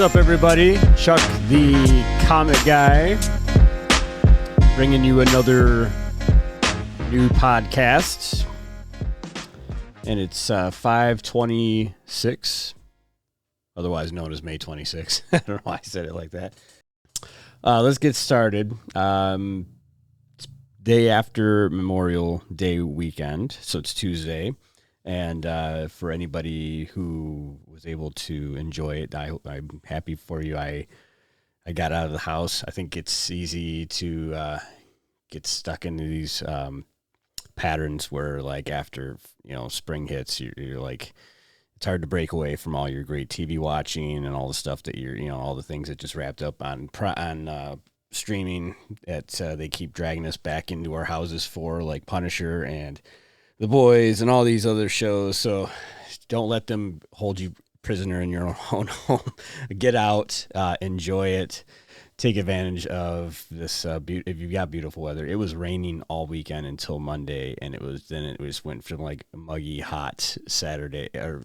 up, everybody? Chuck, the comic guy, bringing you another new podcast, and it's 5/26, otherwise known as May 26. I don't know why I said it like that. Let's get started. It's day after Memorial Day weekend, so it's Tuesday. And for anybody who was able to enjoy it, I'm happy for you. I got out of the house. I think it's easy to get stuck into these patterns where, like, after spring hits, you're like, it's hard to break away from all your great TV watching and all the stuff that all the things that just wrapped up on streaming that they keep dragging us back into our houses for, like Punisher and The Boys and all these other shows. So don't let them hold you prisoner in your own home. Get out, enjoy it, take advantage of this. If you've got beautiful weather, it was raining all weekend until Monday, and it just went from like muggy hot Saturday or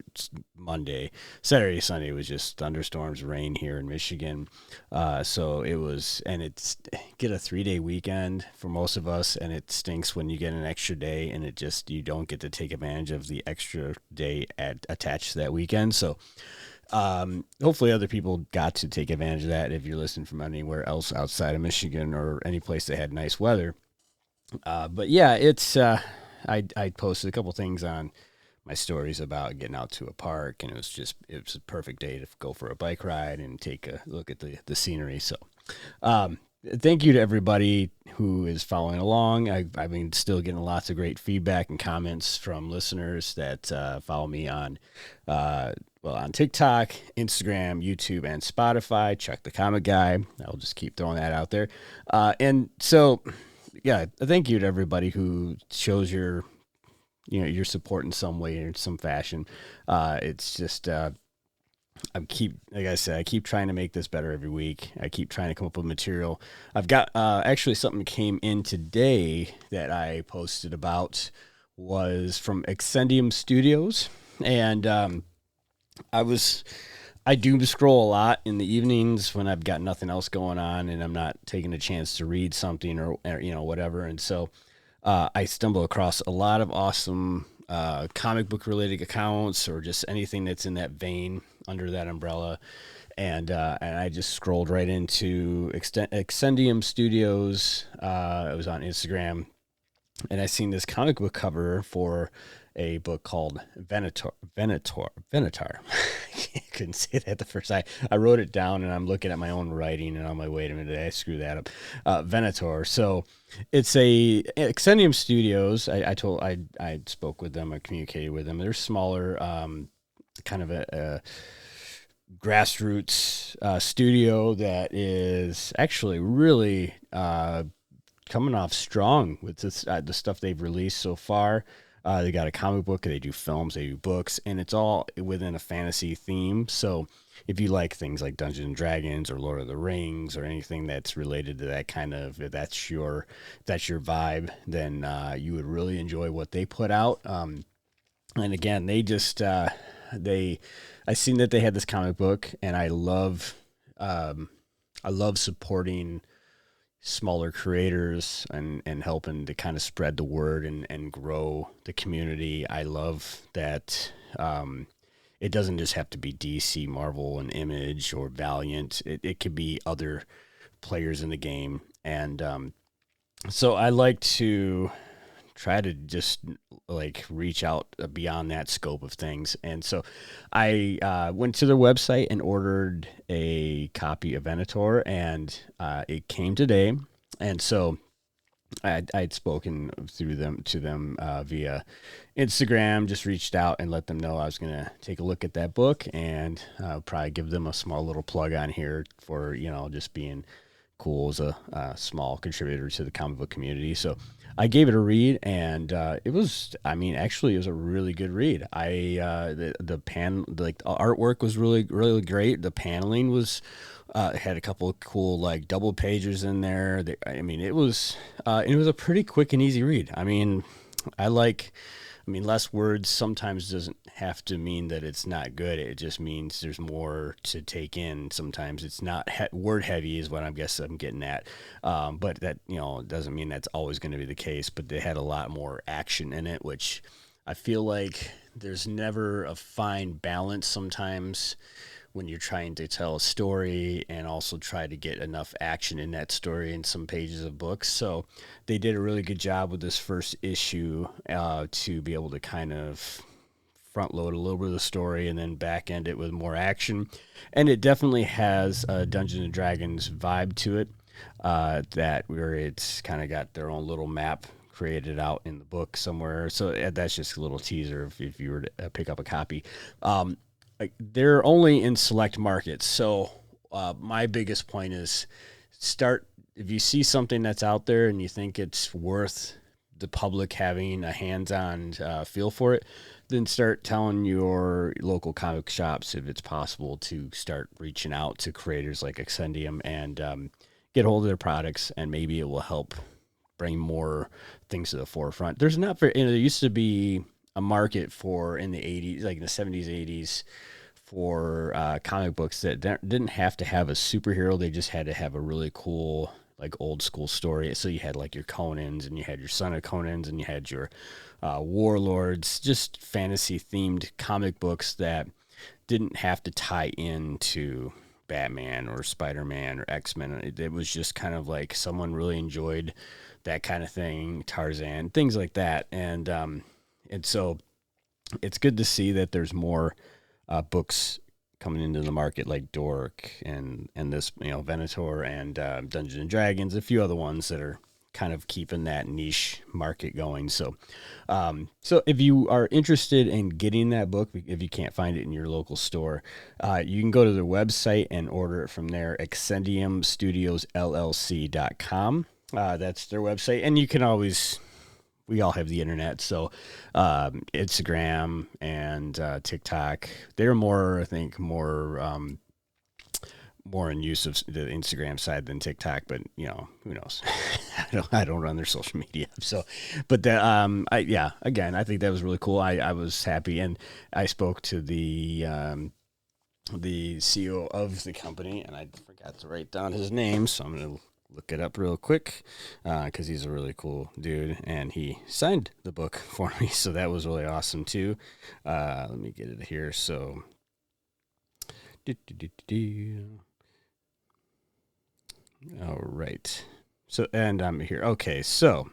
Monday. Saturday, Sunday was just thunderstorms, rain here in Michigan. So it was, and it's get a 3-day weekend for most of us, and it stinks when you get an extra day, and you don't get to take advantage of the extra day attached to that weekend. So hopefully other people got to take advantage of that if you're listening from anywhere else outside of Michigan or any place that had nice weather. But yeah, it's I posted a couple things on my stories about getting out to a park, and it was a perfect day to go for a bike ride and take a look at the scenery. So thank you to everybody who is following along. I've been still getting lots of great feedback and comments from listeners that follow me on TikTok, Instagram, YouTube, and Spotify. Chuck the Comic Guy. I'll just keep throwing that out there. And so, yeah, thank you to everybody who shows your support in some way or in some fashion. It's just, like I said, I keep trying to make this better every week. I keep trying to come up with material. I've got, actually something came in today that I posted about was from Excendium Studios. And, I doom scroll a lot in the evenings when I've got nothing else going on and I'm not taking a chance to read something or whatever. And so, I stumble across a lot of awesome comic book related accounts or just anything that's in that vein under that umbrella. And I just scrolled right into Excendium Studios. It was on Instagram, and I seen this comic book cover for a book called Venator. I couldn't say that the first time. I wrote it down, and I'm looking at my own writing, and I'm like, wait a minute, did I screw that up? Venator. So it's a Excendium Studios. I spoke with them. I communicated with them. They're smaller, kind of a grassroots studio that is actually really coming off strong with this, the stuff they've released so far. They got a comic book, they do films, they do books, and it's all within a fantasy theme. So if you like things like Dungeons and Dragons or Lord of the Rings or anything that's related to that kind of, if that's your vibe, then you would really enjoy what they put out. And again, they just I seen that they had this comic book, and I love supporting smaller creators and helping to kind of spread the word and grow the community. I love that it doesn't just have to be DC, Marvel, and Image or Valiant. It could be other players in the game. And so I like to try to just like reach out beyond that scope of things. And so I went to their website and ordered a copy of Venator, and it came today. And so I'd spoken to them via Instagram, just reached out and let them know I was going to take a look at that book, and probably give them a small little plug on here for, just being cool as a small contributor to the comic book community. So I gave it a read, and it was a really good read. The artwork was really, really great. The paneling was had a couple of cool like double pagers in there. It was a pretty quick and easy read. I mean, I like I mean, less words sometimes doesn't have to mean that it's not good. It just means there's more to take in. Sometimes it's not word heavy is what I guess I'm getting at. But that, doesn't mean that's always going to be the case, but they had a lot more action in it, which I feel like there's never a fine balance sometimes when you're trying to tell a story and also try to get enough action in that story in some pages of books. So they did a really good job with this first issue to be able to kind of front load a little bit of the story and then back end it with more action. And it definitely has a Dungeons and Dragons vibe to it, that where it's kind of got their own little map created out in the book somewhere. So that's just a little teaser if you were to pick up a copy. Like they're only in select markets. So my biggest point is start, if you see something that's out there and you think it's worth the public having a hands-on feel for it, then start telling your local comic shops if it's possible to start reaching out to creators like Excendium and get hold of their products, and maybe it will help bring more things to the forefront. There's not very, there used to be a market for in the 80s, like in the 70s, 80s, for comic books that didn't have to have a superhero. They just had to have a really cool, like old school story. So you had like your Conans and you had your Son of Conans and you had your Warlords, just fantasy themed comic books that didn't have to tie into Batman or Spider-Man or X-Men. It was just kind of like someone really enjoyed that kind of thing, Tarzan, things like that. And so it's good to see that there's more books coming into the market like Dork and this, Venator and Dungeons and Dragons, a few other ones that are kind of keeping that niche market going. So if you are interested in getting that book, if you can't find it in your local store, you can go to their website and order it from there, excendiumstudiosllc.com. That's their website. And you can always, we all have the internet. So Instagram and TikTok, they're more, I think, more in use of the Instagram side than TikTok, but who knows? I don't run their social media. So, but again, I think that was really cool. I was happy, and I spoke to the CEO of the company, and I forgot to write down his name, so I'm gonna look it up real quick because he's a really cool dude, and he signed the book for me, so that was really awesome too. Let me get it here. So. All right. So, and I'm here. Okay. So,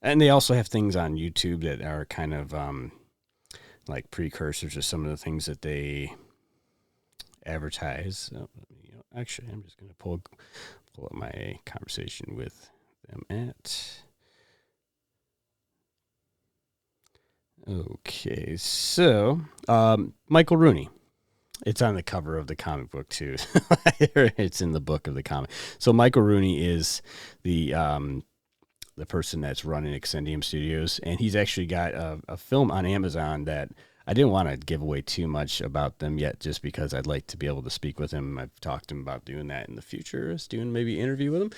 and they also have things on YouTube that are kind of like precursors to some of the things that they advertise. So, actually, I'm just going to pull up my conversation with them at. Okay. So, Michael Rooney. It's on the cover of the comic book too. It's in the book of the comic. So Michael Rooney is the person that's running Excendium Studios, and he's actually got a film on Amazon that I didn't want to give away too much about them yet, just because I'd like to be able to speak with him. I've talked to him about doing that in the future, doing maybe an interview with him.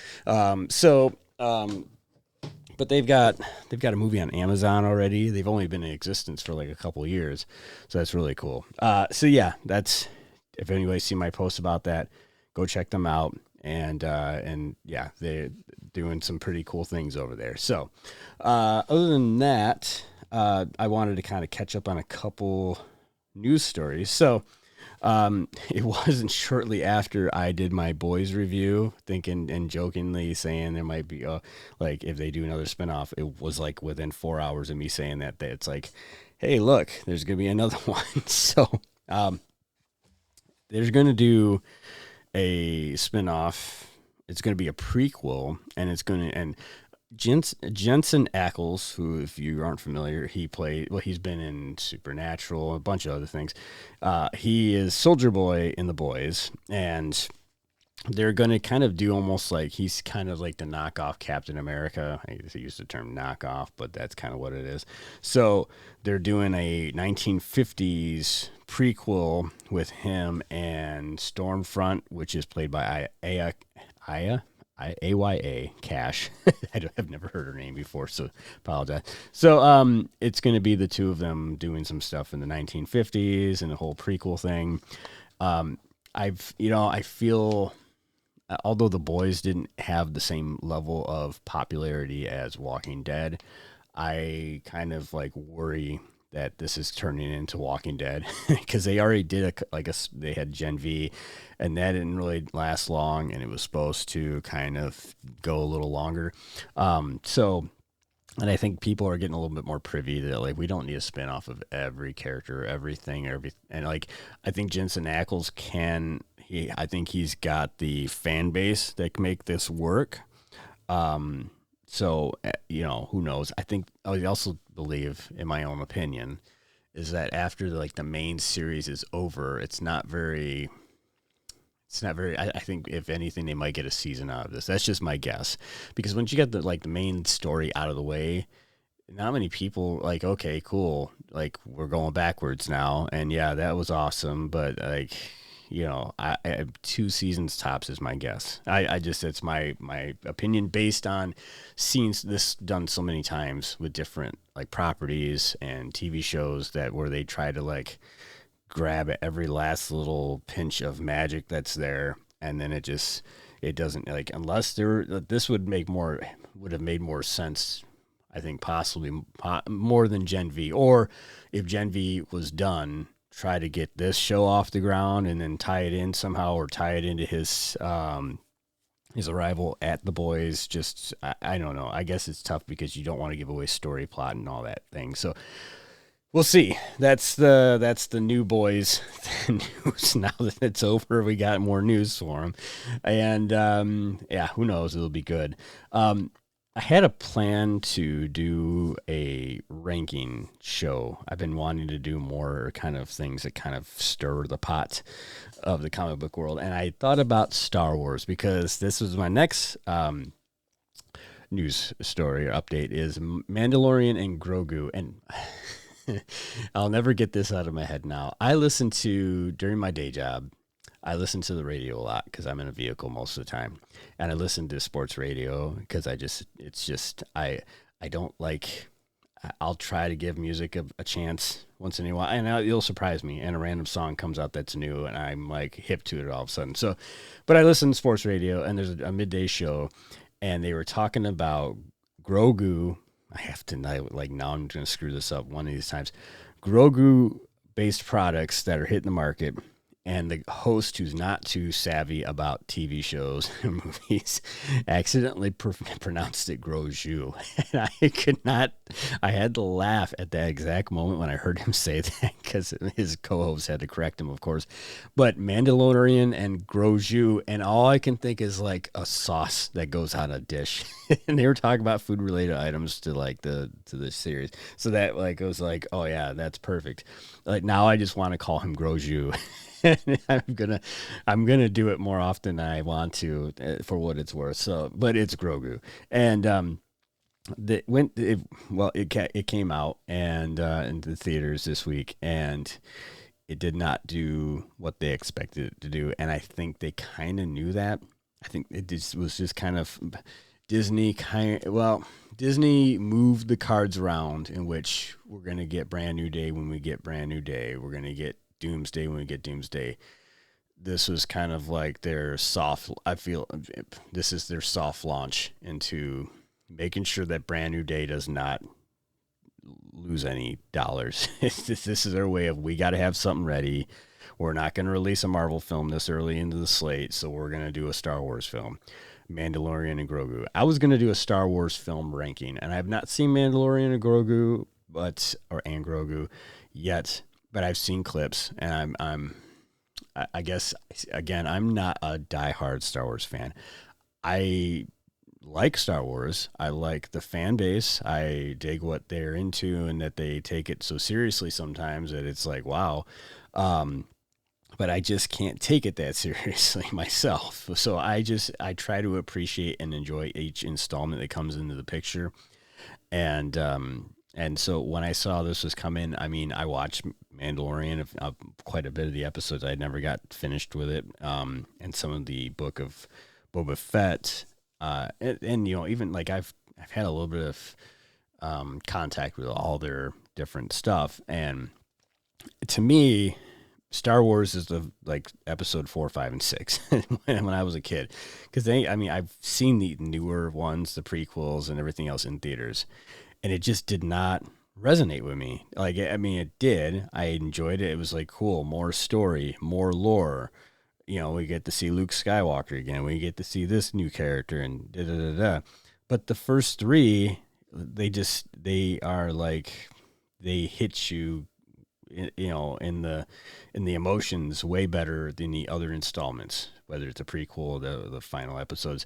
But they've got a movie on Amazon already. They've only been in existence for like a couple of years, so that's really cool. So yeah, that's, if anybody's seen my post about that, go check them out. And yeah, they're doing some pretty cool things over there. So other than that, I wanted to kind of catch up on a couple news stories. So it wasn't shortly after I did my boys review, thinking and jokingly saying there might be like if they do another spinoff, it was like within 4 hours of me saying that it's like, hey, look, there's gonna be another one. So there's gonna do a spinoff. It's gonna be a prequel, and Jensen Ackles, who, if you aren't familiar, he's been in Supernatural, a bunch of other things. He is Soldier Boy in The Boys, and they're going to kind of do almost like, he's kind of like the knockoff Captain America. I guess they use the term knockoff, but that's kind of what it is. So they're doing a 1950s prequel with him and Stormfront, which is played by Aya AYA Cash. I've never heard her name before, so apologize. So it's going to be the two of them doing some stuff in the 1950s and the whole prequel thing. Um, I feel although the boys didn't have the same level of popularity as Walking Dead, I kind of like worry that this is turning into Walking Dead because they already did they had Gen V, and that didn't really last long, and it was supposed to kind of go a little longer. So. And I think people are getting a little bit more privy to like we don't need a spin off of every character, and like I think Jensen Ackles I think he's got the fan base that can make this work. Who knows? I also believe, in my own opinion, is that after the main series is over, it's not very. It's not very. I think if anything, they might get a season out of this. That's just my guess, because once you get the main story out of the way, not many people okay, cool, we're going backwards now, and yeah, that was awesome, but I 2 seasons tops is my guess. I just it's my opinion based on seeing this done so many times with different properties and TV shows that where they try to grab at every last little pinch of magic that's there, and then it doesn't unless this would have made more sense. I think possibly more than Gen V, or if Gen V was done, try to get this show off the ground and then tie it in somehow, or tie it into his arrival at the boys. Just I don't know. I guess it's tough because you don't want to give away story plot and all that thing. So we'll see. That's the new boys news. Now that it's over, we got more news for them, and who knows? It'll be good. I had a plan to do a ranking show. I've been wanting to do more kind of things that kind of stir the pot of the comic book world. And I thought about Star Wars because this was my next news story or update is Mandalorian and Grogu. And I'll never get this out of my head now. During my day job, I listen to the radio a lot because I'm in a vehicle most of the time, and I listen to sports radio because I don't like. I'll try to give music a chance once in a while, and it'll surprise me. And a random song comes out that's new, and I'm hip to it all of a sudden. So, but I listen to sports radio, and there's a midday show, and they were talking about Grogu. I have to now I'm going to screw this up one of these times. Grogu based products that are hitting the market. And the host, who's not too savvy about TV shows and movies, accidentally pronounced it Grogu. And I had to laugh at that exact moment when I heard him say that, because his co-host had to correct him, of course. But Mandalorian and Grogu, and all I can think is a sauce that goes on a dish. And they were talking about food-related items to the series. So that was oh yeah, that's perfect. Now I just want to call him Grogu. I'm gonna do it more often than I want to, for what it's worth. So, but it's Grogu, and it came out and into the theaters this week, and it did not do what they expected it to do, and I think they kind of knew that. I think it was just kind of Disney Disney moved the cards around in which we're gonna get Brand New Day when we get Brand New Day. We're gonna get Doomsday when we get Doomsday. This was kind of their I feel this is their soft launch into making sure that Brand New Day does not lose any dollars. This is their way of, we got to have something ready. We're not going to release a Marvel film this early into the slate, so we're going to do a Star Wars film. Mandalorian and Grogu. I was going to do a Star Wars film ranking, and I have not seen Mandalorian and Grogu, yet. But I've seen clips, and I guess, again, I'm not a diehard Star Wars fan. I like Star Wars. I like the fan base. I dig what they're into, and that they take it so seriously sometimes that it's wow. But I just can't take it that seriously myself. So I try to appreciate and enjoy each installment that comes into the picture. And so when I saw this was coming, I watched Mandalorian, quite a bit of the episodes. I never got finished with it. And some of the Book of Boba Fett, And even like I've had a little bit of contact with all their different stuff, and to me, Star Wars is the like episode 4, 5, and 6 when I was a kid, because I've seen the newer ones, the prequels, and everything else in theaters, and it just did not resonate with me. Like, it did. I enjoyed it. It was like cool, more story, more lore. We get to see Luke Skywalker again. We get to see this new character and da da da da. But the first three, they are like they hit you, in the emotions way better than the other installments, whether it's a prequel, the final episodes.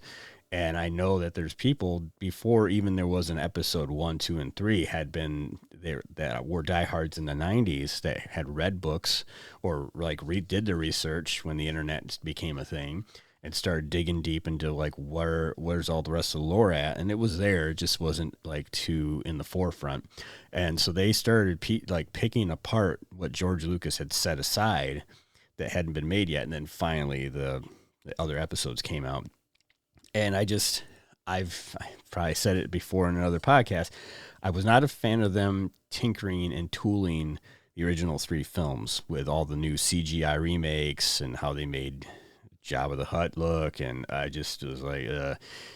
And I know that there's people before even there was an episode 1, 2, and 3 had been there that were diehards in the 90s that had read books or like did the research when the internet became a thing and started digging deep into like where's all the rest of the lore at, and it was there, it just wasn't like too in the forefront. And so they started picking apart what George Lucas had set aside that hadn't been made yet, and then finally the other episodes came out. And I've probably said it before in another podcast. I was not a fan of them tinkering and tooling the original 3 films with all the new CGI remakes and how they made Jabba the Hutt look. And I just was like,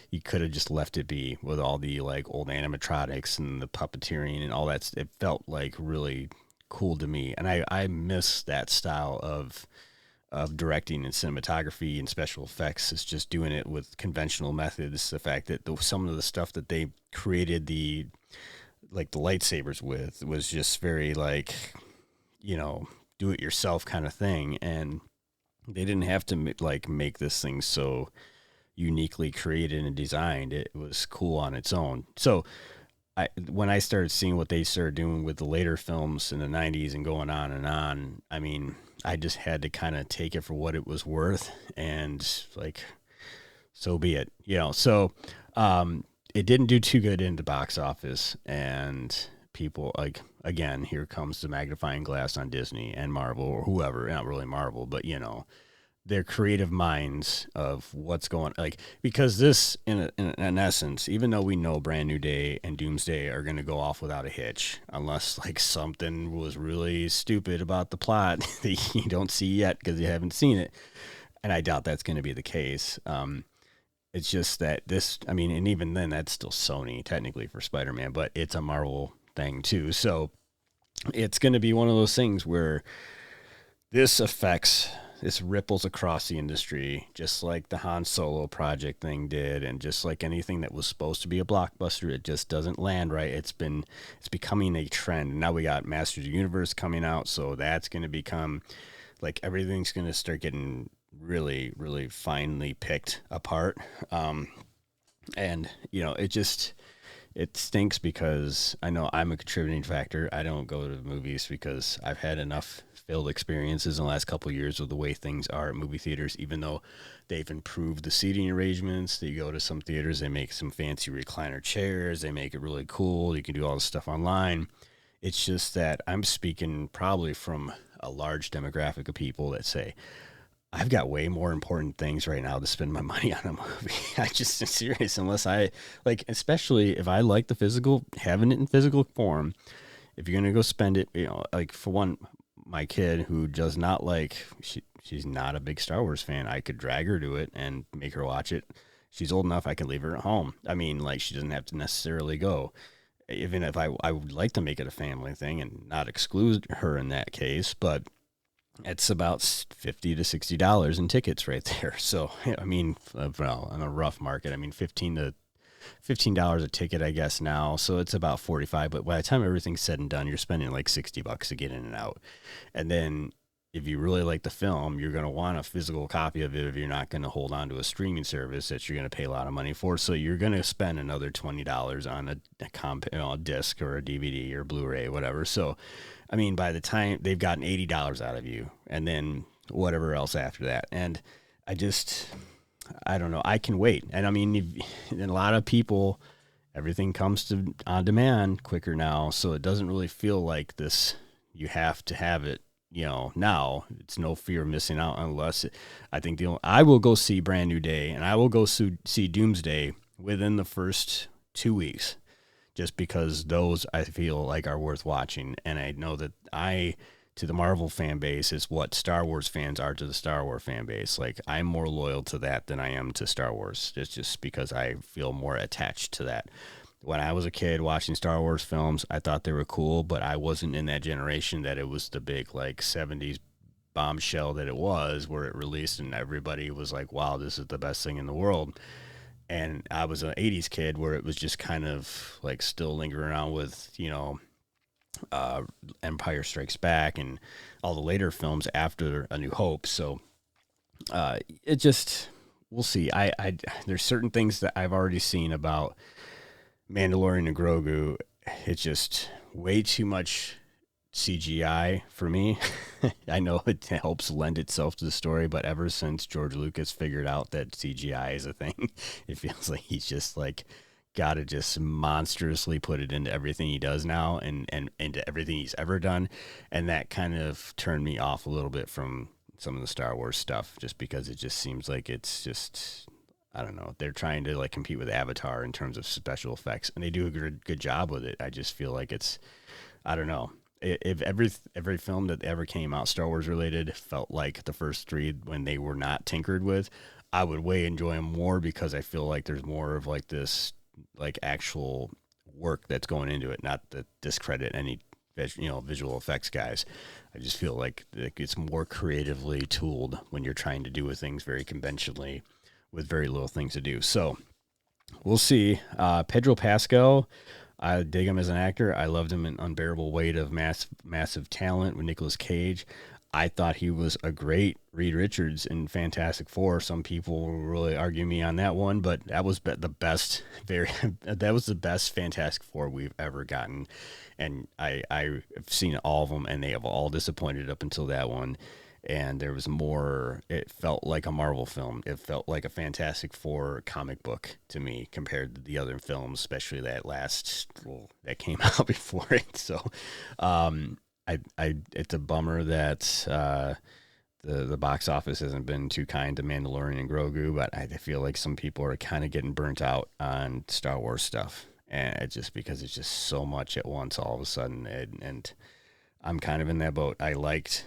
you could have just left it be with all the like old animatronics and the puppeteering and all that. It felt like really cool to me. And I miss that style of directing and cinematography and special effects. Is just doing it with conventional methods. The fact that some of the stuff that they created the lightsabers with was just very like, do it yourself kind of thing. And they didn't have to make this thing so uniquely created and designed. It was cool on its own. So when I started seeing what they started doing with the later films in the 90s and going on, I just had to kind of take it for what it was worth, and like, so be it, So, it didn't do too good in the box office, and people like, again, here comes the magnifying glass on Disney and Marvel or whoever, not really Marvel, but their creative minds of what's going, like, because this in essence, even though we know Brand New Day and Doomsday are going to go off without a hitch, unless like something was really stupid about the plot that you don't see yet because you haven't seen it, and I doubt that's going to be the case. It's just that and even then that's still Sony technically for Spider-Man, but it's a Marvel thing too, so it's going to be one of those things where this ripples across the industry, just like the Han Solo project thing did, and just like anything that was supposed to be a blockbuster, it just doesn't land right. It's becoming a trend. Now we got Masters of the Universe coming out, so that's going to become like everything's going to start getting really, really finely picked apart. And it stinks because I know I'm a contributing factor. I don't go to the movies because I've had enough failed experiences in the last couple of years with the way things are at movie theaters, even though they've improved the seating arrangements. You go to some theaters, they make some fancy recliner chairs. They make it really cool. You can do all this stuff online. It's just that I'm speaking probably from a large demographic of people that say, I've got way more important things right now to spend my money on a movie. I just am serious, unless I like, especially if I like the physical, having it in physical form. If you're going to go spend it, like for one, my kid who does not she's not a big Star Wars fan. I could drag her to it and make her watch it. She's old enough. I can leave her at home. She doesn't have to necessarily go. Even if I would like to make it a family thing and not exclude her in that case, but it's about $50 to $60 in tickets right there. So, on a rough market, $15 a ticket, I guess now. So it's about 45, but by the time everything's said and done, you're spending like $60 to get in and out. And then if you really like the film, you're going to want a physical copy of it if you're not going to hold on to a streaming service that you're going to pay a lot of money for. So you're going to spend another $20 on a disc or a DVD or Blu-ray, whatever. So, by the time they've gotten $80 out of you, and then whatever else after that. And I don't know. I can wait. And a lot of people, everything comes on demand quicker now. So it doesn't really feel like this, you have to have it, now it's no fear of missing out unless I think I will go see Brand New Day and I will go see Doomsday within the first 2 weeks, just because those I feel like are worth watching. And I know that to the Marvel fan base is what Star Wars fans are to the Star Wars fan base. Like, I'm more loyal to that than I am to Star Wars. It's just because I feel more attached to that. When I was a kid watching Star Wars films, I thought they were cool, but I wasn't in that generation that it was the big like 70s bombshell that it was, where it released and everybody was like, wow, this is the best thing in the world. And I was an 80s kid where it was just kind of like still lingering around with, uh, Empire Strikes Back and all the later films after A New Hope. So it just, we'll see. There's certain things that I've already seen about Mandalorian and Grogu. It's just way too much CGI for me. I know it helps lend itself to the story, but ever since George Lucas figured out that CGI is a thing, it feels like he's just like got to just monstrously put it into everything he does now and into everything he's ever done. And that kind of turned me off a little bit from some of the Star Wars stuff, just because it just seems like it's just, I don't know, they're trying to like compete with Avatar in terms of special effects, and they do a good job with it. I just feel like it's, I don't know. If every film that ever came out Star Wars related felt like the first three when they were not tinkered with, I would way enjoy them more, because I feel like there's more of like this like actual work that's going into it, not to discredit any visual effects guys. I just feel like it's more creatively tooled when you're trying to do things very conventionally with very little things to do. So we'll see. Pedro Pascal, I dig him as an actor. I loved him in Unbearable Weight of Massive Talent with Nicolas Cage. I thought he was a great Reed Richards in Fantastic Four. Some people will really argue me on that one, but that was the best. That was the best Fantastic Four we've ever gotten, and I've seen all of them, and they have all disappointed up until that one. And there was more. It felt like a Marvel film. It felt like a Fantastic Four comic book to me compared to the other films, especially that came out before it. So, it's a bummer that the box office hasn't been too kind to Mandalorian and Grogu, but I feel like some people are kind of getting burnt out on Star Wars stuff, and it's just because it's just so much at once all of a sudden, and I'm kind of in that boat. I liked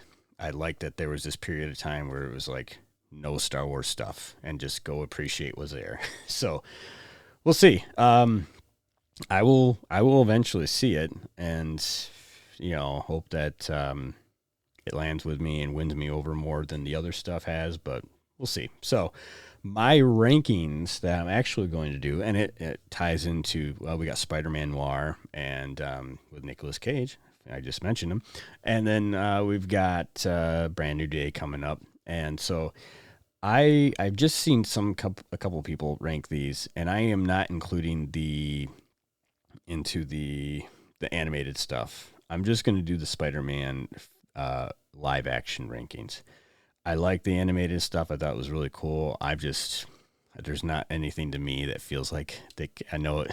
that there was this period of time where it was like no Star Wars stuff and just go appreciate what's there. So we'll see. I will eventually see it, and hope that it lands with me and wins me over more than the other stuff has, but we'll see. So my rankings that I'm actually going to do, and it ties into, well, we got Spider-Man Noir and with Nicolas Cage. I just mentioned him. And then we've got Brand New Day coming up. And so I've just seen a couple people rank these, and I am not including into the animated stuff. I'm just going to do the Spider-Man live action rankings. I like the animated stuff. I thought it was really cool. There's not anything to me that feels like I know it.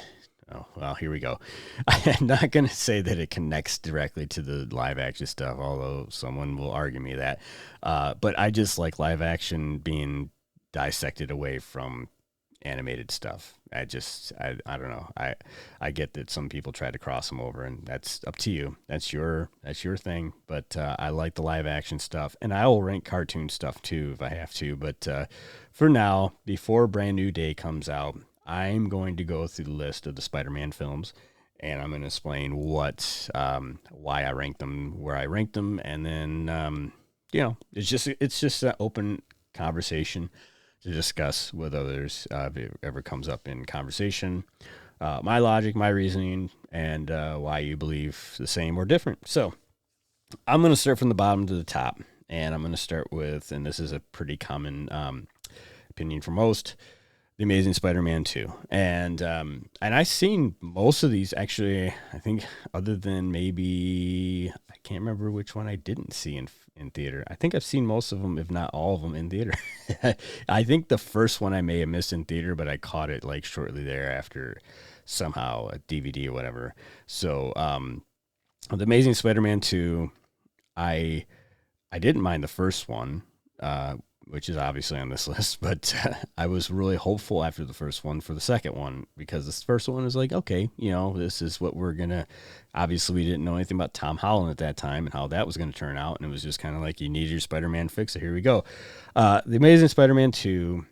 Oh, well, here we go. I'm not going to say that it connects directly to the live action stuff, although someone will argue me that. But I just like live action being dissected away from animated stuff. I don't know. I get that some people try to cross them over, and that's up to you. That's your thing. But I like the live action stuff, and I will rank cartoon stuff too if I have to. But for now, before Brand New Day comes out, I'm going to go through the list of the Spider-Man films, and I'm going to explain why I ranked them, where I ranked them, and then it's just an open conversation to discuss with others if it ever comes up in conversation. My logic, my reasoning, and why you believe the same or different. So I'm going to start from the bottom to the top, and I'm going to start with, and this is a pretty common opinion for most, The Amazing Spider-Man 2. And I've seen most of these, actually. I think other than maybe, I can't remember which one I didn't see in theater. I think I've seen most of them, if not all of them, in theater. I think the first one I may have missed in theater, but I caught it like shortly thereafter, somehow, a DVD or whatever. So The Amazing Spider-Man 2, I I didn't mind the first one, which is obviously on this list, but I was really hopeful after the first one for the second one because this first one is like, okay, this is what we're gonna. Obviously, we didn't know anything about Tom Holland at that time and how that was going to turn out, and it was just kind of like you need your Spider-Man fix. So here we go. The Amazing Spider-Man 2.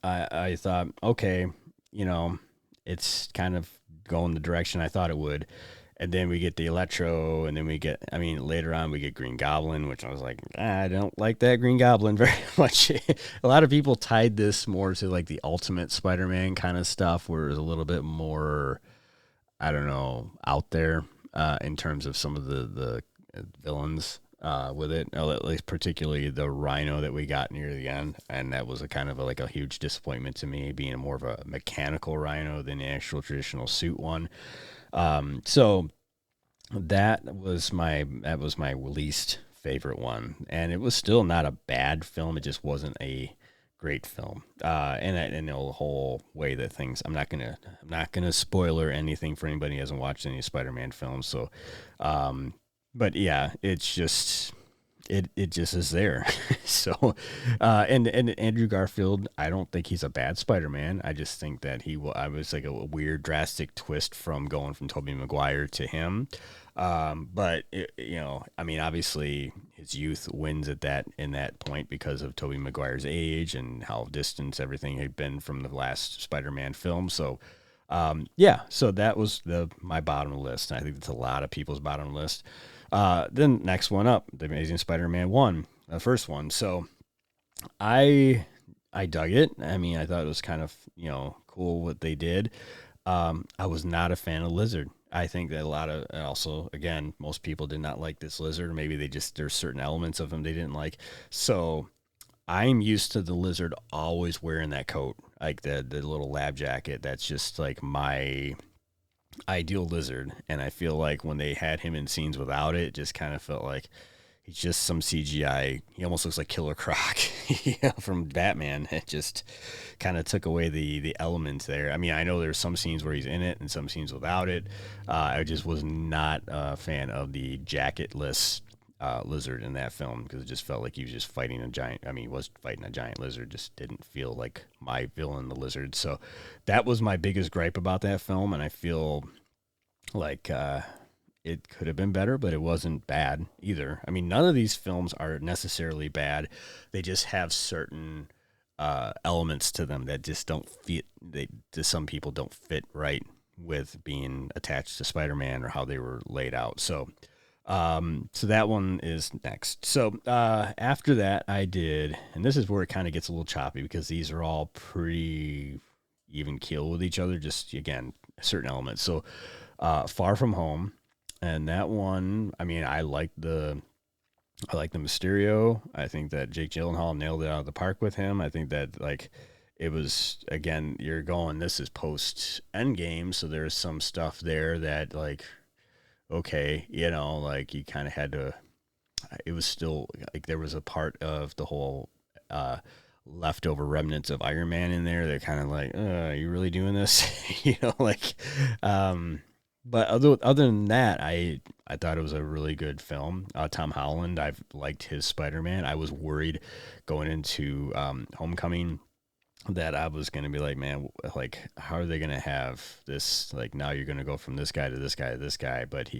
I thought, okay, it's kind of going the direction I thought it would. And then we get the Electro, and then later on we get Green Goblin, which I was like, I don't like that Green Goblin very much. A lot of people tied this more to like the Ultimate Spider-Man kind of stuff, where it was a little bit more, I don't know, out there in terms of some of the villains with it, at least particularly the Rhino that we got near the end. And that was a kind of like a huge disappointment to me, being more of a mechanical Rhino than the actual traditional suit one. So that was my least favorite one, and it was still not a bad film. It just wasn't a great film. And the whole way that things, I'm not gonna spoiler anything for anybody who hasn't watched any Spider-Man films. So, but yeah, it's just. It just is there. So, and Andrew Garfield, I don't think he's a bad Spider-Man. I just think that I was like a weird, drastic twist from going from Tobey Maguire to him. But obviously his youth wins in that point because of Tobey Maguire's age and how distant everything had been from the last Spider-Man film. So, so that was my bottom list. I think that's a lot of people's bottom list. Then next one up, The Amazing Spider-Man 1, the first one. So I dug it. I mean, I thought it was kind of, cool what they did. I was not a fan of Lizard. I think that also, again, most people did not like this Lizard. Maybe there's certain elements of him they didn't like. So I'm used to the Lizard always wearing that coat, like the little lab jacket. That's just like my ideal Lizard, and I feel like when they had him in scenes without it just kind of felt like he's just some CGI. He almost looks like Killer Croc from Batman. It just kind of took away the elements there. I mean, I know there's some scenes where he's in it and some scenes without it. I just was not a fan of the jacketless Lizard in that film because it just felt like he was just fighting a giant. I mean, he was fighting a giant lizard. Just didn't feel like my villain, the Lizard. So that was my biggest gripe about that film, and I feel like it could have been better, but it wasn't bad either. I mean, none of these films are necessarily bad. They just have certain elements to them that just don't fit. To some people don't fit right with being attached to Spider-Man or how they were laid out. So that one is next. So after that, I did, and this is where it kind of gets a little choppy because these are all pretty even keel with each other. Just again, certain elements. So Far From Home, and that one, I mean, I like the Mysterio. I think that Jake Gyllenhaal nailed it out of the park with him. I think that it was, again, this is post Endgame, so there's some stuff there that okay, you kind of had to. It was still like there was a part of the whole leftover remnants of Iron Man in there. They're kind of like, are you really doing this? But other than that, I thought it was a really good film. Tom Holland, I've liked his Spider-Man. I was worried going into Homecoming that I was going to be like, man, how are they going to have this? Now you're going to go from this guy to this guy to this guy. But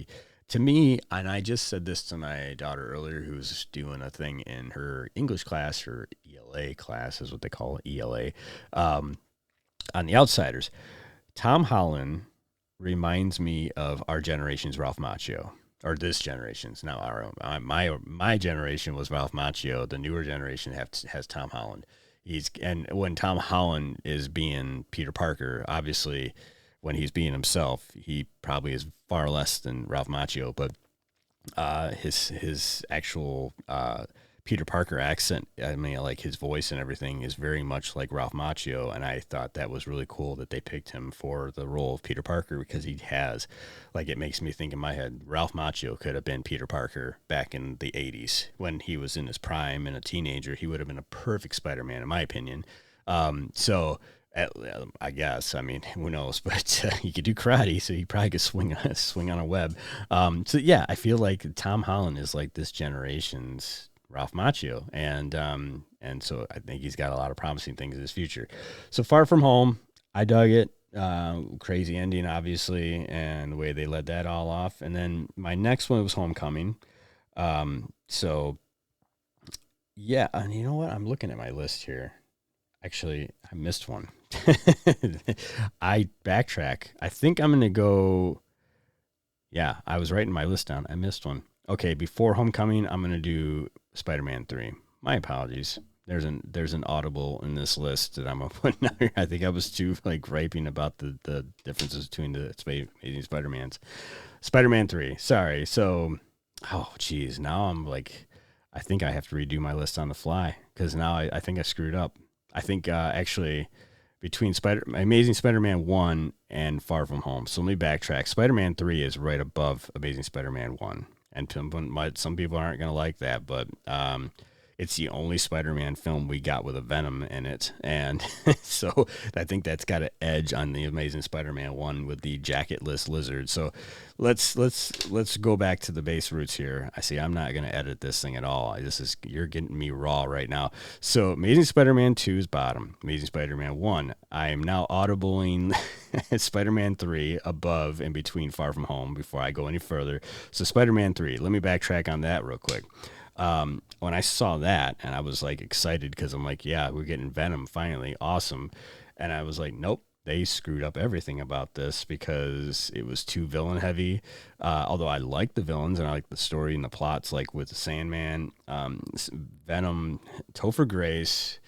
to me, and I just said this to my daughter earlier, who's doing a thing in her English class, her ELA class is what they call it, ELA, on The Outsiders. Tom Holland reminds me of our generation's Ralph Macchio, or this generation's, not our own. My generation was Ralph Macchio. The newer generation has Tom Holland. And when Tom Holland is being Peter Parker, obviously, when he's being himself, he probably is far less than Ralph Macchio. But his actual Peter Parker accent, I mean, his voice and everything is very much like Ralph Macchio, and I thought that was really cool that they picked him for the role of Peter Parker because he has, it makes me think in my head, Ralph Macchio could have been Peter Parker back in the 80s when he was in his prime and a teenager. He would have been a perfect Spider-Man, in my opinion. So I guess. I mean, who knows? But he could do karate, so he probably could swing on a web. So yeah, I feel like Tom Holland is like this generation's Ralph Macchio, and so I think he's got a lot of promising things in his future. So Far From Home, I dug it. Crazy ending, obviously, and the way they led that all off. And then my next one was Homecoming. So yeah, and you know what? I'm looking at my list here. Actually, I missed one. I backtrack. I think I'm gonna go. Yeah, I was writing my list down. I missed one. Okay, before Homecoming, I'm gonna do Spider-Man 3. My apologies. There's an audible in this list that I'm gonna put down here. I think I was too like griping about the differences between the Amazing Spider-Mans. Spider-Man 3. Sorry. So, oh geez, now I'm like, I think I have to redo my list on the fly because now I think I screwed up. I think actually between Amazing Spider-Man 1 and Far From Home. So let me backtrack. Spider-Man 3 is right above Amazing Spider-Man 1. And some people aren't going to like that, but it's the only Spider-Man film we got with a Venom in it. And so I think that's got an edge on the Amazing Spider-Man 1 with the jacketless lizard. So let's go back to the base roots here. I see I'm not going to edit this thing at all. You're getting me raw right now. So Amazing Spider-Man 2 is bottom. Amazing Spider-Man 1. I am now audibling Spider-Man 3 above and between Far From Home before I go any further. So Spider-Man 3. Let me backtrack on that real quick. When I saw that, and I was like excited because I'm like, yeah, we're getting Venom finally, awesome. And I was like, nope, they screwed up everything about this because it was too villain heavy. Although I like the villains and I like the story and the plots, like with the Sandman, Venom, Topher Grace.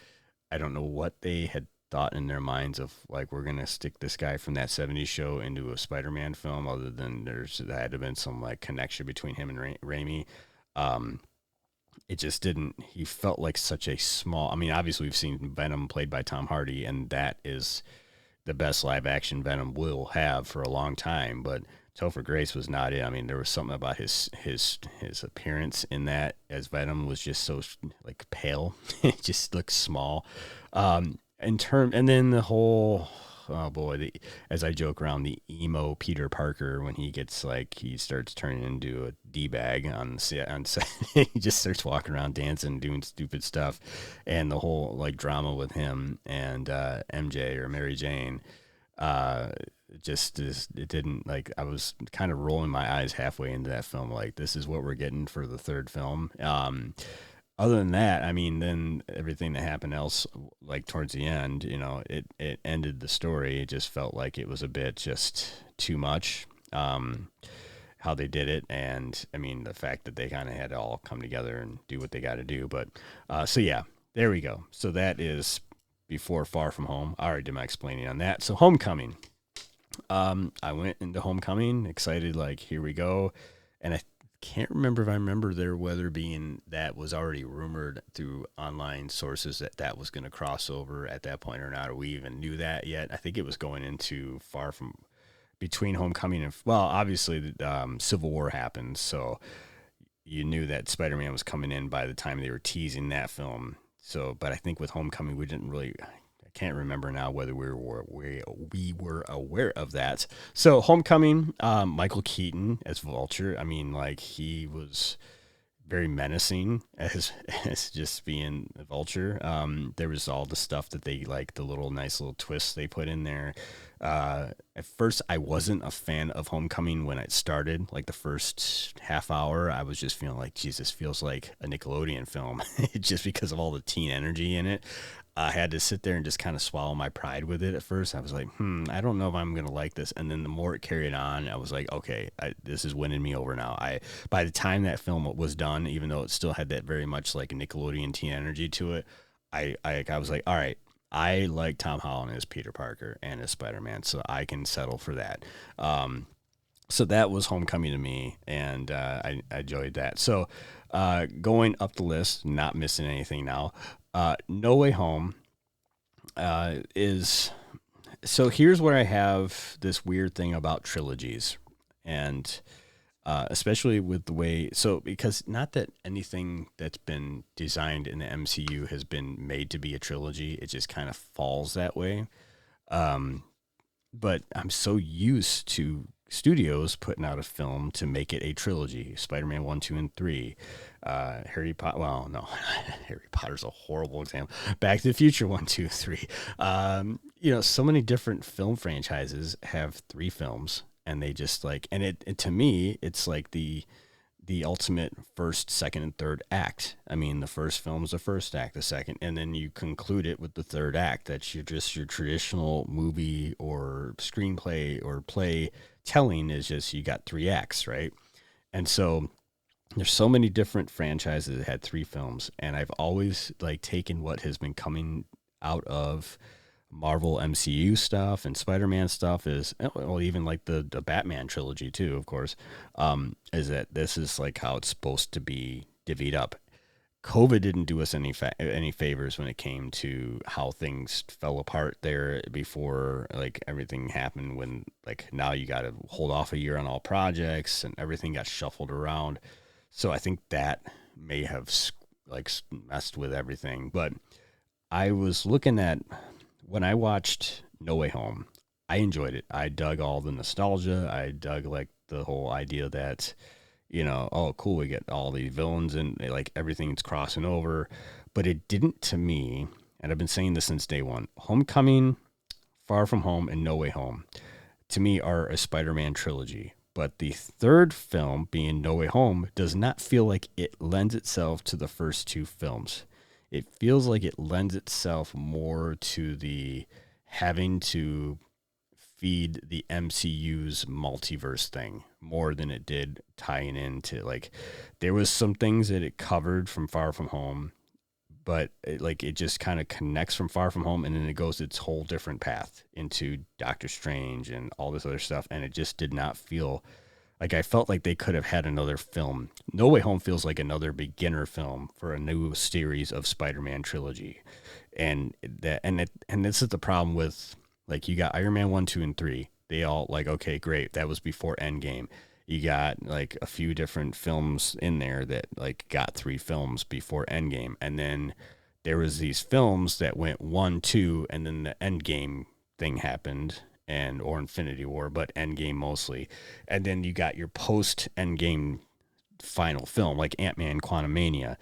I don't know what they had thought in their minds of like we're gonna stick this guy from that '70s show into a Spider-Man film, other than there had to have been some like connection between him and Raimi. Um, it just didn't. He felt like such a small. I mean, obviously we've seen Venom played by Tom Hardy, and that is the best live action Venom will have for a long time. But Topher Grace was not it. I mean, there was something about his appearance in that as Venom was just so like pale. It just looked small. And then the whole, oh boy, as I joke around, the emo Peter Parker, when he starts turning into a d-bag on set, he just starts walking around dancing, doing stupid stuff, and the whole like drama with him and MJ or Mary Jane. It didn't, like, I was kind of rolling my eyes halfway into that film, like, this is what we're getting for the third film. Other than that, I mean, then everything that happened else, like towards the end, it ended the story. It just felt like it was a bit just too much, how they did it. And I mean, the fact that they kind of had to all come together and do what they got to do. But so yeah, there we go. So that is before Far From Home. I already did my explaining on that. So Homecoming. I went into Homecoming excited, like, here we go. And I can't remember if I remember there whether being that was already rumored through online sources that was going to cross over at that point or not, or we even knew that yet. I think it was going into between Homecoming and, well, obviously the Civil War happened, so you knew that Spider-Man was coming in by the time they were teasing that film. So, but I think with Homecoming, we didn't really, I can't remember now whether we were aware of that. So Homecoming, Michael Keaton as Vulture. I mean, like, he was very menacing as just being a Vulture. There was all the stuff that they, like, the little nice little twists they put in there. At first, I wasn't a fan of Homecoming when it started. Like the first half hour, I was just feeling like, Jesus, feels like a Nickelodeon film, just because of all the teen energy in it. I had to sit there and just kind of swallow my pride with it at first. I was like, I don't know if I'm going to like this. And then the more it carried on, I was like, okay, this is winning me over now. By the time that film was done, even though it still had that very much like a Nickelodeon teen energy to it, I was like, all right, I like Tom Holland as Peter Parker and as Spider-Man, so I can settle for that. So that was Homecoming to me, and I enjoyed that. So going up the list, not missing anything now. No Way Home is, so here's where I have this weird thing about trilogies, and especially with the way, so because not that anything that's been designed in the MCU has been made to be a trilogy, it just kind of falls that way. Um, but I'm so used to studios putting out a film to make it a trilogy: Spider-Man 1, 2, and 3. Harry Potter. Well, no, Harry Potter's a horrible example. Back to the Future 1, 2, 3. So many different film franchises have three films, and they just like, and it to me, it's like the ultimate first, second, and third act. I mean, the first film is the first act, the second, and then you conclude it with the third act. That's your traditional movie or screenplay or play telling is just you got three acts, right? And so there's so many different franchises that had three films, and I've always like taken what has been coming out of Marvel MCU stuff and Spider-Man stuff is, well, even like the Batman trilogy too, of course, is that this is like how it's supposed to be divvied up. COVID didn't do us any favors when it came to how things fell apart there before like everything happened. When like now you got to hold off a year on all projects and everything got shuffled around. So I think that may have like messed with everything. But I was looking at when I watched No Way Home, I enjoyed it. I dug all the nostalgia. I dug like the whole idea that, oh, cool, we get all these villains and like everything's crossing over. But it didn't to me, and I've been saying this since day one: Homecoming, Far From Home, and No Way Home to me are a Spider Man trilogy. But the third film, being No Way Home, does not feel like it lends itself to the first two films. It feels like it lends itself more to the having to feed the MCU's multiverse thing more than it did tying into like there was some things that it covered from Far From Home, but it just kind of connects from Far From Home and then it goes its whole different path into Doctor Strange and all this other stuff, and it just did not feel like I felt like they could have had another film. No Way Home feels like another beginner film for a new series of Spider-Man trilogy, and this is the problem with like you got Iron Man 1, 2, and 3. They all like okay, great. That was before Endgame. You got like a few different films in there that like got three films before Endgame, and then there was these films that went 1, 2, and then the Endgame thing happened, and or Infinity War, but Endgame mostly. And then you got your post Endgame final film like Ant-Man Quantumania,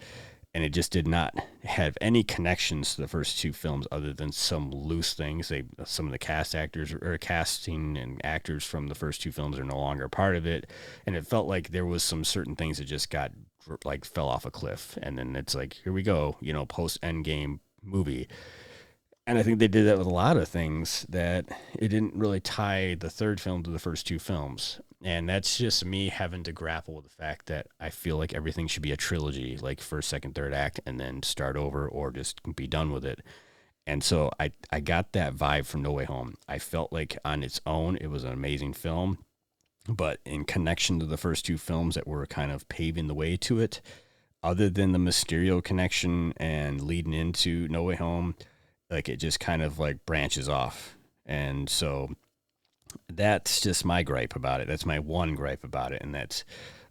and it just did not have any connections to the first two films other than some loose things. Some of the cast actors or casting and actors from the first two films are no longer a part of it, and it felt like there was some certain things that just got like fell off a cliff, and then it's like here we go, post Endgame movie. And I think they did that with a lot of things that it didn't really tie the third film to the first two films. And that's just me having to grapple with the fact that I feel like everything should be a trilogy, like first, second, third act, and then start over or just be done with it. And so I got that vibe from No Way Home. I felt like on its own, it was an amazing film. But in connection to the first two films that were kind of paving the way to it, other than the Mysterio connection and leading into No Way Home, like it just kind of like branches off. And so that's just my gripe about it. That's my one gripe about it. And that's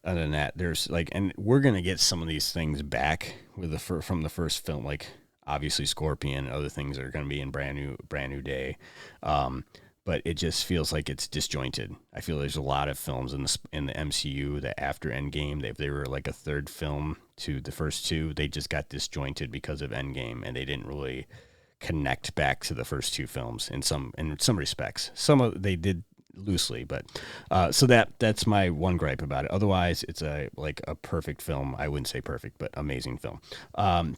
other than that, there's like, and we're gonna get some of these things back with from the first film, like obviously Scorpion and other things are gonna be in brand new day. Um, but it just feels like it's disjointed. I feel there's a lot of films in the MCU that after Endgame, they were like a third film to the first two. They just got disjointed because of Endgame, and they didn't really connect back to the first two films in some respects. Some of they did loosely, but so that's my one gripe about it. Otherwise, it's a perfect film. I wouldn't say perfect, but amazing film.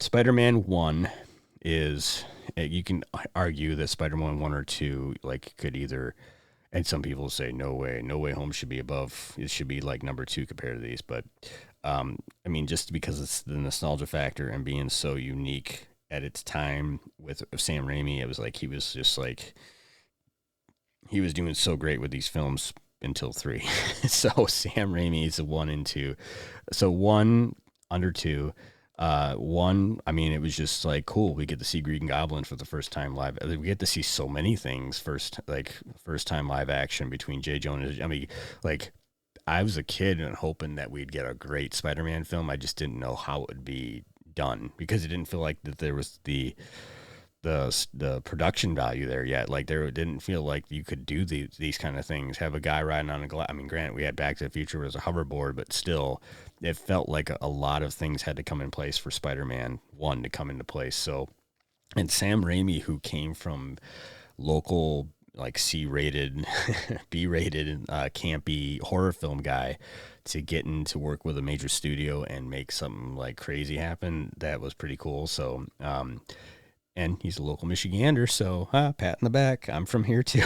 Spider-Man 1 is you can argue that Spider-Man 1 or 2 like could either, and some people say no way home should be above, it should be like number 2 compared to these, but I mean just because it's the nostalgia factor and being so unique at its time with Sam Raimi, it was like he was just like he was doing so great with these films until 3. So Sam Raimi is a 1 and 2. So 1 under 2. 1, I mean, it was just like cool. We get to see Green Goblin for the first time live. We get to see so many things first time live action between J. Jonah. I mean, like I was a kid and hoping that we'd get a great Spider-Man film. I just didn't know how it would be done because it didn't feel like that there was the production value there yet. Like there didn't feel like you could do these kind of things. Have a guy riding on a glass. I mean, granted, we had Back to the Future was a hoverboard, but still, it felt like a lot of things had to come in place for Spider-Man 1 to come into place. So, and Sam Raimi, who came from local like C-rated, B-rated, campy horror film guy, to get into work with a major studio and make something like crazy happen, that was pretty cool. So, and he's a local Michigander, so pat in the back. I'm from here too.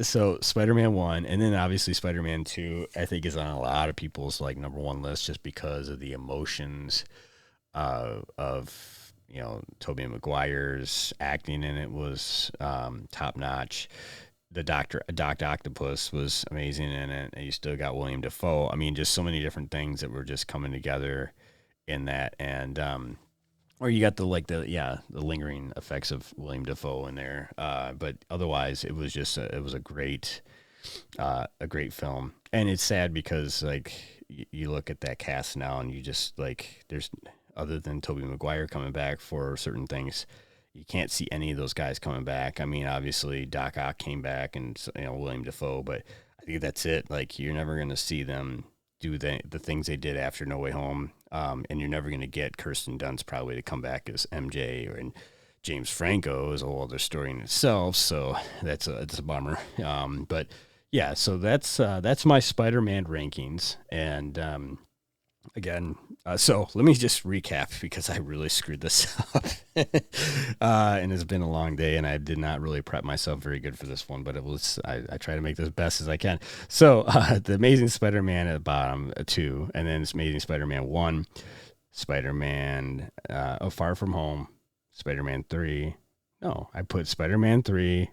So Spider-Man 1, and then obviously Spider-Man 2, I think is on a lot of people's like number one list just because of the emotions of Tobey Maguire's acting in it was top notch. The Doc Octopus was amazing in it, and you still got William Dafoe. I mean, just so many different things that were just coming together in that, and or you got the lingering effects of William Dafoe in there. But otherwise, it was just it was a great film, and it's sad because like you look at that cast now, and you just like there's other than Tobey Maguire coming back for certain things, you can't see any of those guys coming back. I mean, obviously Doc Ock came back, and William Dafoe, but I think that's it. Like you're never going to see them do the things they did after No Way Home, and you're never going to get Kirsten Dunst probably to come back as MJ, and James Franco is a whole other story in itself. So it's a bummer. But yeah, so that's my Spider-Man rankings, and again, so let me just recap because I really screwed this up. And it's been a long day, and I did not really prep myself very good for this one, but I try to make this best as I can. So the Amazing Spider-Man at the bottom, 2, and then it's Amazing Spider-Man 1, Spider-Man Far From Home, Spider-Man 3. No, I put Spider-Man 3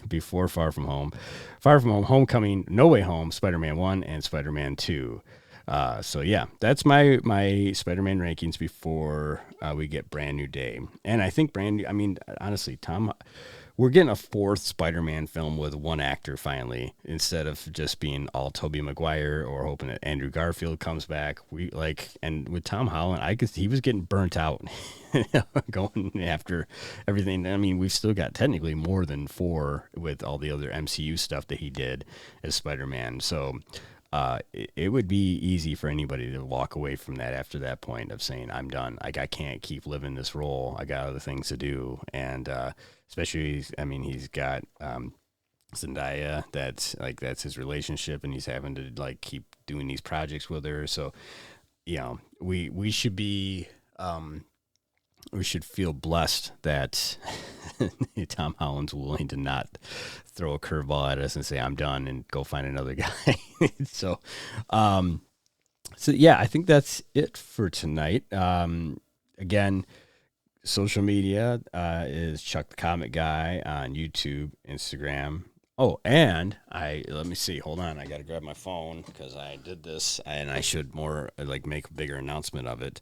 before Far From Home, Homecoming, No Way Home, Spider-Man 1, and Spider-Man 2. So yeah, that's my Spider-Man rankings before we get Brand New Day. And I think I mean, honestly, Tom, we're getting a 4th Spider-Man film with one actor finally, instead of just being all Tobey Maguire or hoping that Andrew Garfield comes back. And with Tom Holland, he was getting burnt out going after everything. I mean, we've still got technically more than 4 with all the other MCU stuff that he did as Spider-Man. So, it would be easy for anybody to walk away from that after that point of saying, I'm done. Like, I can't keep living this role. I got other things to do. And, especially, I mean, he's got, Zendaya, that's his relationship, and he's having to like keep doing these projects with her. So, we should be, we should feel blessed that Tom Holland's willing to not throw a curveball at us and say, I'm done, and go find another guy. So yeah, I think that's it for tonight. Again, social media is Chuck the Comic Guy on YouTube, Instagram. Oh, and let me see. Hold on. I got to grab my phone because I did this, and I should make a bigger announcement of it.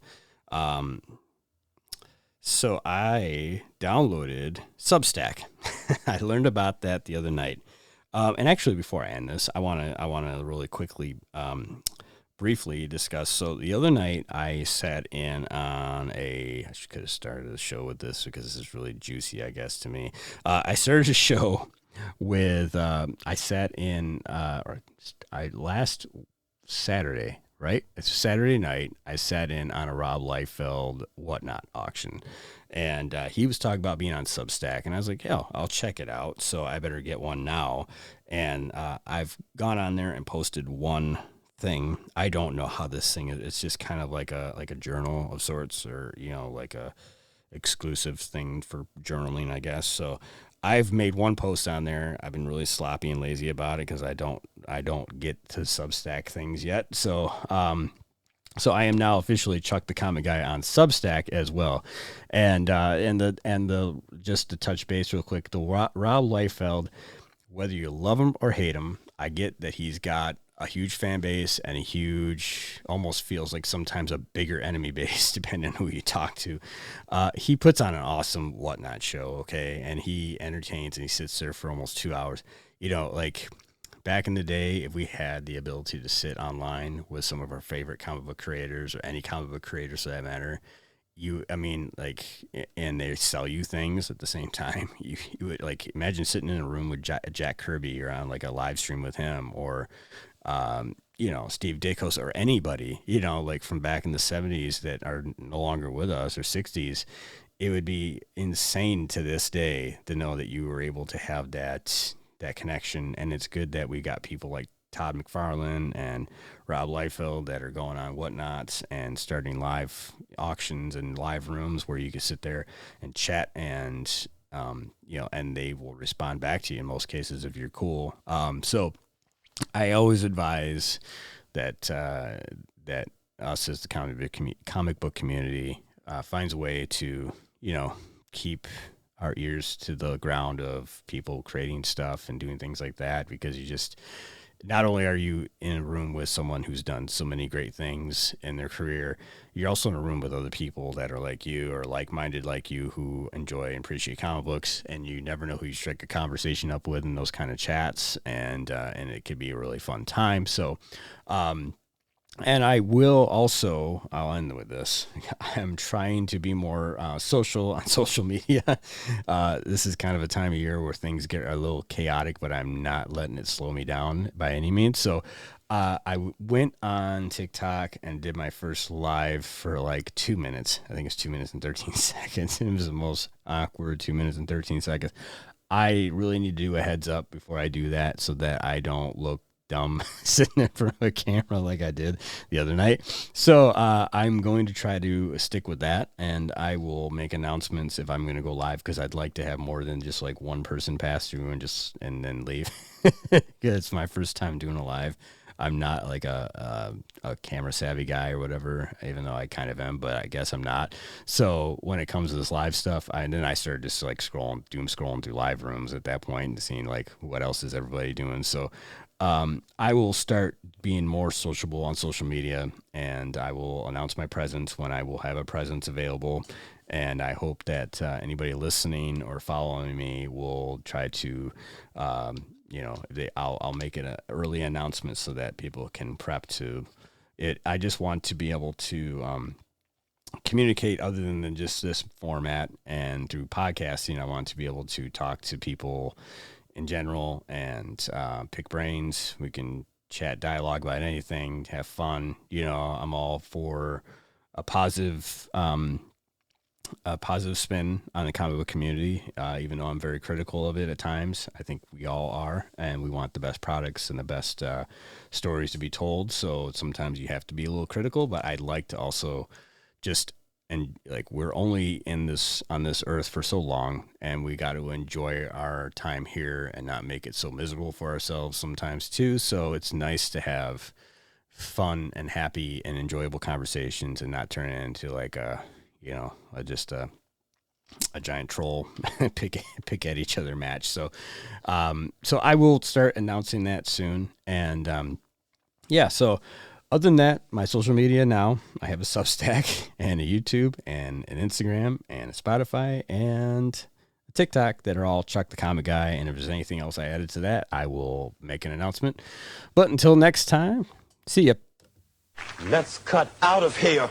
So I downloaded Substack. I learned about that the other night. And actually, before I end this, I want to really quickly, briefly discuss. So the other night, I sat in on I could have started the show with this because this is really juicy, I guess, to me. I started a show with, I sat in, last Saturday, right? It's Saturday night. I sat in on a Rob Liefeld Whatnot auction, and he was talking about being on Substack, and I was like, yeah, I'll check it out. So I better get one now. And I've gone on there and posted one thing. I don't know how this thing is. It's just kind of like a journal of sorts, or like a exclusive thing for journaling, I guess. So I've made one post on there. I've been really sloppy and lazy about it because I don't get to Substack things yet. So so I am now officially Chuck the Comic Guy on Substack as well. And the just to touch base real quick, the Rob Liefeld, whether you love him or hate him, I get that he's got a huge fan base and a huge, almost feels like sometimes a bigger enemy base, depending on who you talk to. He puts on an awesome Whatnot show, okay? And he entertains, and he sits there for almost 2 hours. Like back in the day, if we had the ability to sit online with some of our favorite comic book creators, or any comic book creators for that matter, I mean, like, and they sell you things at the same time. You would like imagine sitting in a room with Jack Kirby or on like a live stream with him, or Steve Dacos or anybody, like from back in the 70s that are no longer with us, or 60s. It would be insane to this day to know that you were able to have that connection. And it's good that we got people like Todd McFarlane and Rob Liefeld that are going on Whatnots and starting live auctions and live rooms where you can sit there and chat, and and they will respond back to you in most cases if you're cool. So I always advise that that us as the comic book community finds a way to keep our ears to the ground of people creating stuff and doing things like that, because you just, not only are you in a room with someone who's done so many great things in their career, you're also in a room with other people that are like you or like-minded like you, who enjoy and appreciate comic books, and you never know who you strike a conversation up with in those kind of chats, and it could be a really fun time. So, and I will also, I'll end with this. I'm trying to be more social on social media. This is kind of a time of year where things get a little chaotic, but I'm not letting it slow me down by any means. So I went on TikTok and did my first live for like 2 minutes. I think it's 2 minutes and 13 seconds. It was the most awkward 2 minutes and 13 seconds. I really need to do a heads up before I do that so that I don't look dumb sitting in front of a camera like I did the other night. So I'm going to try to stick with that, and I will make announcements if I'm going to go live, because I'd like to have more than just like one person pass through and then leave. It's my first time doing a live. I'm not like a camera savvy guy or whatever, even though I kind of am, but I guess I'm not. So when it comes to this live stuff, and then I started just like doom scrolling through live rooms at that point and seeing like what else is everybody doing. So I will start being more sociable on social media, and I will announce my presence when I will have a presence available. And I hope that anybody listening or following me will try to, I'll make it an early announcement so that people can prep to it. I just want to be able to communicate other than just this format, and through podcasting, I want to be able to talk to people in general and pick brains. We can chat, dialogue about anything, have fun. I'm all for a positive spin on the comic book community, even though I'm very critical of it at times. I think we all are, and we want the best products and the best stories to be told. So sometimes you have to be a little critical, but I'd like to also just, and like, we're only on this earth for so long, and we got to enjoy our time here and not make it so miserable for ourselves sometimes too. So it's nice to have fun and happy and enjoyable conversations, and not turn it into like just a giant troll pick at each other match. So I will start announcing that soon. And so other than that, my social media now, I have a Substack and a YouTube and an Instagram and a Spotify and a TikTok that are all Chuck the Comic Guy. And if there's anything else I added to that, I will make an announcement. But until next time, see ya. Let's cut out of here.